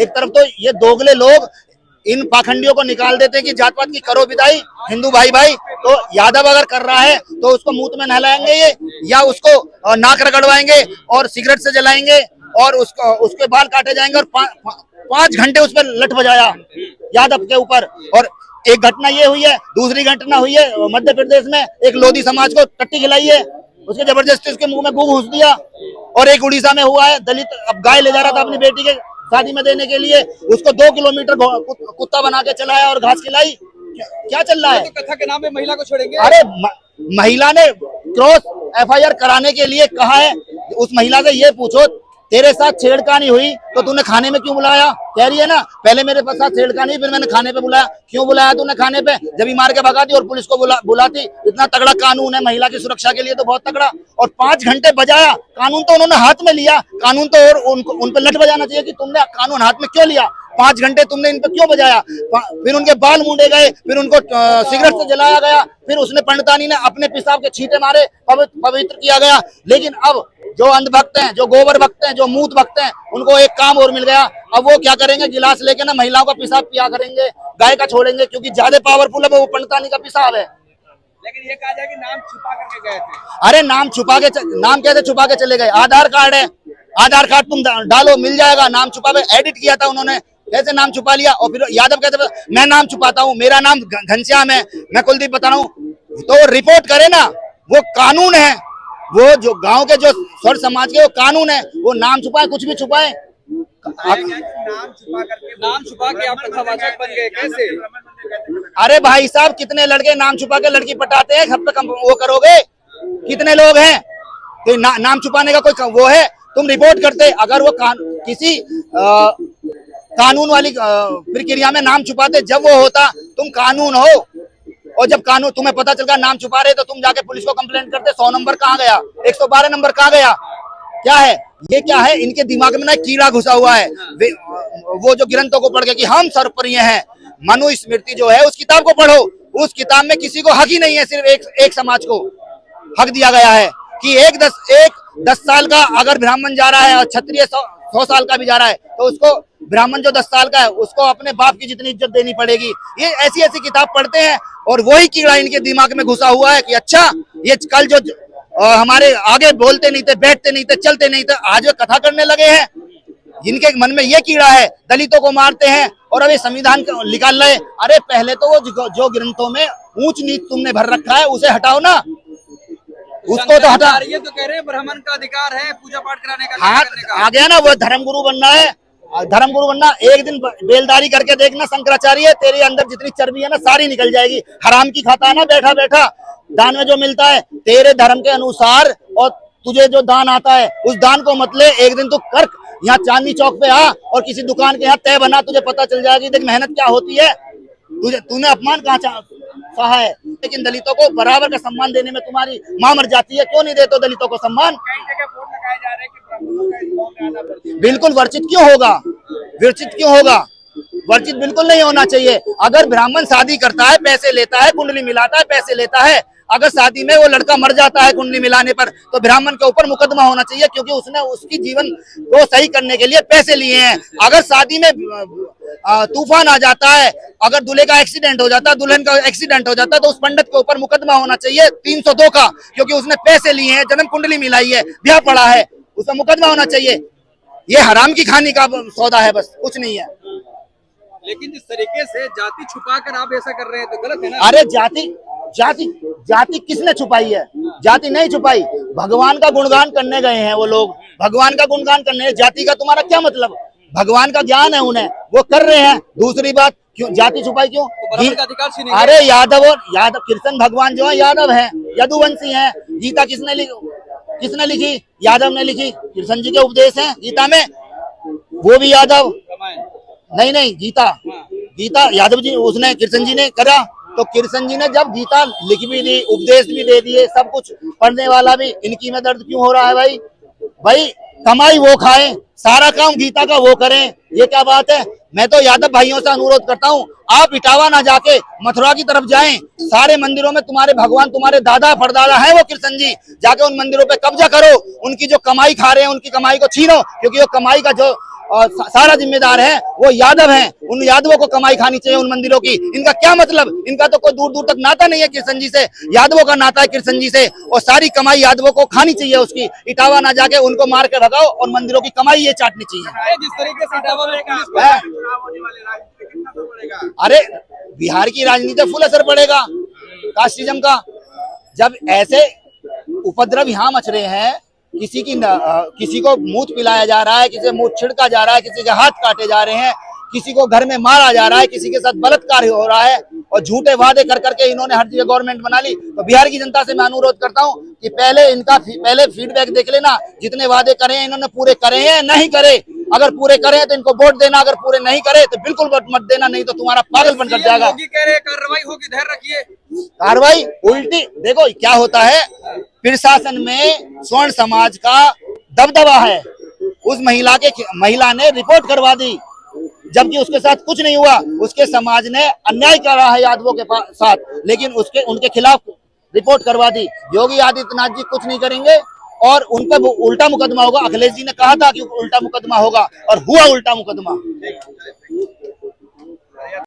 एक तरफ तो ये दोगले लोग इन पाखंडियों को निकाल देते हैं कि जात पात की करो विदाई, हिंदू भाई भाई। तो यादव अगर कर रहा है तो उसको मुंह में नहलाएंगे ये, या उसको नाक रगड़वाएंगे और सिगरेट से जलाएंगे और उसके बाल काटे जाएंगे। और 5 घंटे उस पर लठ बजाया यादव के ऊपर। और एक घटना ये हुई है, दूसरी घटना हुई है मध्य प्रदेश में, एक लोधी समाज को टट्टी खिलाई है, उसके जबरदस्ती उसके मुंह में गू घुस दिया। और एक उड़ीसा में हुआ है, दलित अब गाय ले जा रहा था अपनी बेटी के शादी में देने के लिए, उसको 2 किलोमीटर कुत्ता बना के चलाया और घास खिलाई। क्या चल रहा है? तो कथा के नाम पे महिला को छोड़ेंगे? अरे महिला ने क्रॉस FIR कराने के लिए कहा है। उस महिला से ये पूछो, तेरे साथ छेड़खानी हुई तो तूने खाने में क्यों बुलाया? कह रही है ना, पहले मेरे साथ छेड़खानी, फिर मैंने खाने पे बुलाया। क्यों बुलाया तूने खाने पे? जब ही मार के भगाती और पुलिस को बुलाती। इतना तगड़ा कानून है महिला की सुरक्षा के लिए, तो बहुत तगड़ा। और 5 घंटे बजाया कानून, तो उन्होंने हाथ में लिया कानून, तो और उन पे लठ बजाना चाहिए कि तुमने कानून हाथ में क्यों लिया, 5 घंटे तुमने इन पे क्यों बजाया। फिर उनके बाल मूंडे गए, फिर उनको सिगरेट से जलाया गया, फिर उसने पंडितानी ने अपने पेशाब के छींटे मारे, पवित्र किया गया। लेकिन अब जो अंधभक्त हैं, जो गोबर भक्त हैं, जो मूत भक्त हैं, उनको एक काम और मिल गया। अब वो क्या करेंगे, गिलास लेके ना महिलाओं का पेशाब पिया करेंगे, गाय का छोड़ेंगे, क्योंकि ज्यादा पावरफुल है वो पंडितानी का पेशाब है। लेकिन ये कहा जाए कि नाम छुपा करके गए थे। अरे नाम कैसे छुपा के चले गए? आधार कार्ड है, आधार कार्ड तुम डालो मिल जाएगा। नाम छुपा के एडिट किया था उन्होंने, कैसे नाम छुपा लिया। और फिर यादव कहते मैं नाम छुपाता हूँ, मेरा नाम घनश्याम है, मैं कुलदीप बता रहा हूँ। तो रिपोर्ट करे ना, वो कानून है, वो जो गांव के जो स्वर समाज के वो कानून है। वो नाम छुपाए, कुछ भी छुपाए। नाम छुपा के आप कथावाचक बन गए कैसे? अरे भाई साहब, कितने लड़के नाम छुपा के लड़की पटाते हैं, सब पे वो करोगे? कितने लोग हैं? तो नाम छुपाने का कोई वो है? तुम रिपोर्ट करते, अगर वो किसी कानून वाली प्रक्रिया में नाम छुपाते, जब वो होता तुम कानून हो। और जब कानून तुम्हें पता चल गया नाम छुपा रहे, तो तुम जाके पुलिस को कंप्लेंट करते। 100 नंबर कहाँ गया? 112 नंबर कहाँ गया? क्या है ये? क्या है इनके दिमाग में ना कीड़ा घुसा हुआ है। वो जो ग्रंथों को पढ़ के कि हम सर्वप्रिय हैं, मनुस्मृति जो है उस किताब को पढ़ो। उस किताब में किसी को हक ही नहीं है, सिर्फ एक समाज को हक दिया गया है कि एक 10 साल का अगर ब्राह्मण जा रहा है और क्षत्रिय 100 साल का भी जा रहा है, तो उसको ब्राह्मण जो 10 साल का है उसको अपने बाप की जितनी इज्जत देनी पड़ेगी। ये ऐसी किताब पढ़ते हैं और वही कीड़ा इनके दिमाग में घुसा हुआ है कि अच्छा ये कल जो हमारे आगे बोलते नहीं थे, बैठते नहीं थे, चलते नहीं थे, आज वे कथा करने लगे हैं। इनके मन में ये कीड़ा है, दलितों को मारते हैं और अभी संविधान निकाल रहे। अरे पहले तो वो जो ग्रंथों में ऊंच नीच तुमने भर रखा है उसे हटाओ ना, उसको तो हटा। ये तो कह रहे हैं ब्राह्मण का अधिकार है पूजा पाठ कराने का, हाँ, आ गया ना, वो धर्मगुरु बनना है। धर्मगुरु बनना, एक दिन बेलदारी करके देखना शंकराचार्य, तेरे अंदर जितनी चर्बी है ना सारी निकल जाएगी। हराम की खाता है ना बैठा बैठा, दान में जो मिलता है तेरे धर्म के अनुसार, और तुझे जो दान आता है उस दान को मत ले। एक दिन तू कर यहाँ चांदनी चौक पे आ और किसी दुकान के यहाँ तय बना, तुझे पता चल जाएगी देख मेहनत क्या होती है। तूने अपमान कहाँ सहा है? लेकिन दलितों को बराबर का सम्मान देने में तुम्हारी मां मर जाती है। क्यों नहीं देते दलितों को सम्मान? कई जगह बोर्ड लगाए जा रहे हैं कि ब्राह्मणों का इस गांव में आना पड़ता है। बिल्कुल वर्जित क्यों होगा? वर्जित क्यों होगा? वर्जित बिल्कुल नहीं होना चाहिए। अगर ब्राह्मण शादी करता है, पैसे लेता है, कुंडली मिलाता है, पैसे लेता है, अगर शादी में वो लड़का मर जाता है कुंडली मिलाने पर, तो ब्राह्मण के ऊपर मुकदमा होना चाहिए, क्योंकि उसने उसकी जीवन को सही करने के लिए पैसे लिए हैं। अगर शादी में तूफान आ जाता है, अगर दूल्हे का एक्सीडेंट हो जाता है, दुल्हन का एक्सीडेंट हो जाता है, तो उस पंडित के ऊपर मुकदमा होना चाहिए 302 का, क्योंकि उसने पैसे लिए हैं, जन्म कुंडली मिलाई है, ब्याह पड़ा है, उसका मुकदमा होना चाहिए। ये हराम की खानी का सौदा है, बस कुछ नहीं है। लेकिन जिस तरीके से जाति छुपाकर आप ऐसा कर रहे हैं तो गलत है ना? अरे जाति किसने छुपाई है? जाति नहीं छुपाई, भगवान का गुणगान करने गए हैं वो लोग, भगवान का गुणगान करने। जाति का तुम्हारा क्या मतलब? भगवान का ज्ञान है उन्हें, वो कर रहे हैं। दूसरी बात, क्यों जाति छुपाई? क्यों? अधिकार अरे यादव कृष्ण भगवान जो है यादव है, यदुवंशी है। गीता किसने लिखी? यादव ने लिखी। कृष्ण जी के उपदेश हैं गीता में, वो भी यादव। नहीं, गीता यादव जी, उसने कृष्ण जी ने करा। तो कृष्ण जी ने जब गीता लिख भी दी, उपदेश भी दे दिए, सब कुछ पढ़ने वाला भी, इनकी में दर्द क्यों हो रहा है भाई? कमाई वो खाएं, सारा काम गीता का वो करें, ये क्या बात है? मैं तो यादव भाइयों से अनुरोध करता हूँ, आप इटावा ना जाके मथुरा की तरफ जाएं। सारे मंदिरों में तुम्हारे भगवान, तुम्हारे दादा परदादा है वो कृष्ण जी, जाके उन मंदिरों पे कब्जा करो, उनकी जो कमाई खा रहे हैं उनकी कमाई को छीनो, क्योंकि वो कमाई का जो और सारा जिम्मेदार है वो यादव हैं। उन यादवों को कमाई खानी चाहिए उन मंदिरों की। इनका क्या मतलब, इनका तो कोई दूर दूर तक नाता नहीं है कृष्ण जी से, यादवों का नाता है कृष्ण जी से, और सारी कमाई यादवों को खानी चाहिए उसकी। इटावा ना जाके उनको मार के भगाओ और मंदिरों की कमाई ये चाटनी चाहिए। जिस तरीके से इटावा में पुलिस है? अरे बिहार की राजनीति फुल असर पड़ेगा कास्टिज्म का। जब ऐसे उपद्रव यहाँ मच रहे हैं, किसी को मूत पिलाया जा रहा है, किसी को मूत छिड़का जा रहा है, किसी के हाथ काटे जा रहे हैं, किसी को घर में मारा जा रहा है, किसी के साथ बलात्कार हो रहा है, और झूठे वादे कर करके इन्होंने हर जगह गवर्नमेंट बना ली। तो बिहार की जनता से मैं अनुरोध करता हूं कि पहले फीडबैक देख लेना, जितने वादे करे हैं इन्होंने पूरे करे हैं नहीं करे। अगर पूरे करे तो इनको वोट देना, अगर पूरे नहीं करे तो बिल्कुल वोट मत देना, नहीं तो तुम्हारा पागलपन कर जाएगा। योगी कह रहे कार्रवाई होगी, धैर्य रखिए। कार्रवाई उल्टी, देखो क्या होता है, प्रशासन में स्वर्ण समाज का दबदबा है। उस महिला ने रिपोर्ट करवा दी, जबकि उसके साथ कुछ नहीं हुआ। उसके समाज ने अन्याय करा है यादवों के साथ, लेकिन उनके खिलाफ रिपोर्ट करवा दी। योगी आदित्यनाथ जी कुछ नहीं करेंगे और उन पर उल्टा मुकदमा होगा। अखिलेश जी ने कहा था कि उल्टा मुकदमा होगा और हुआ उल्टा मुकदमा।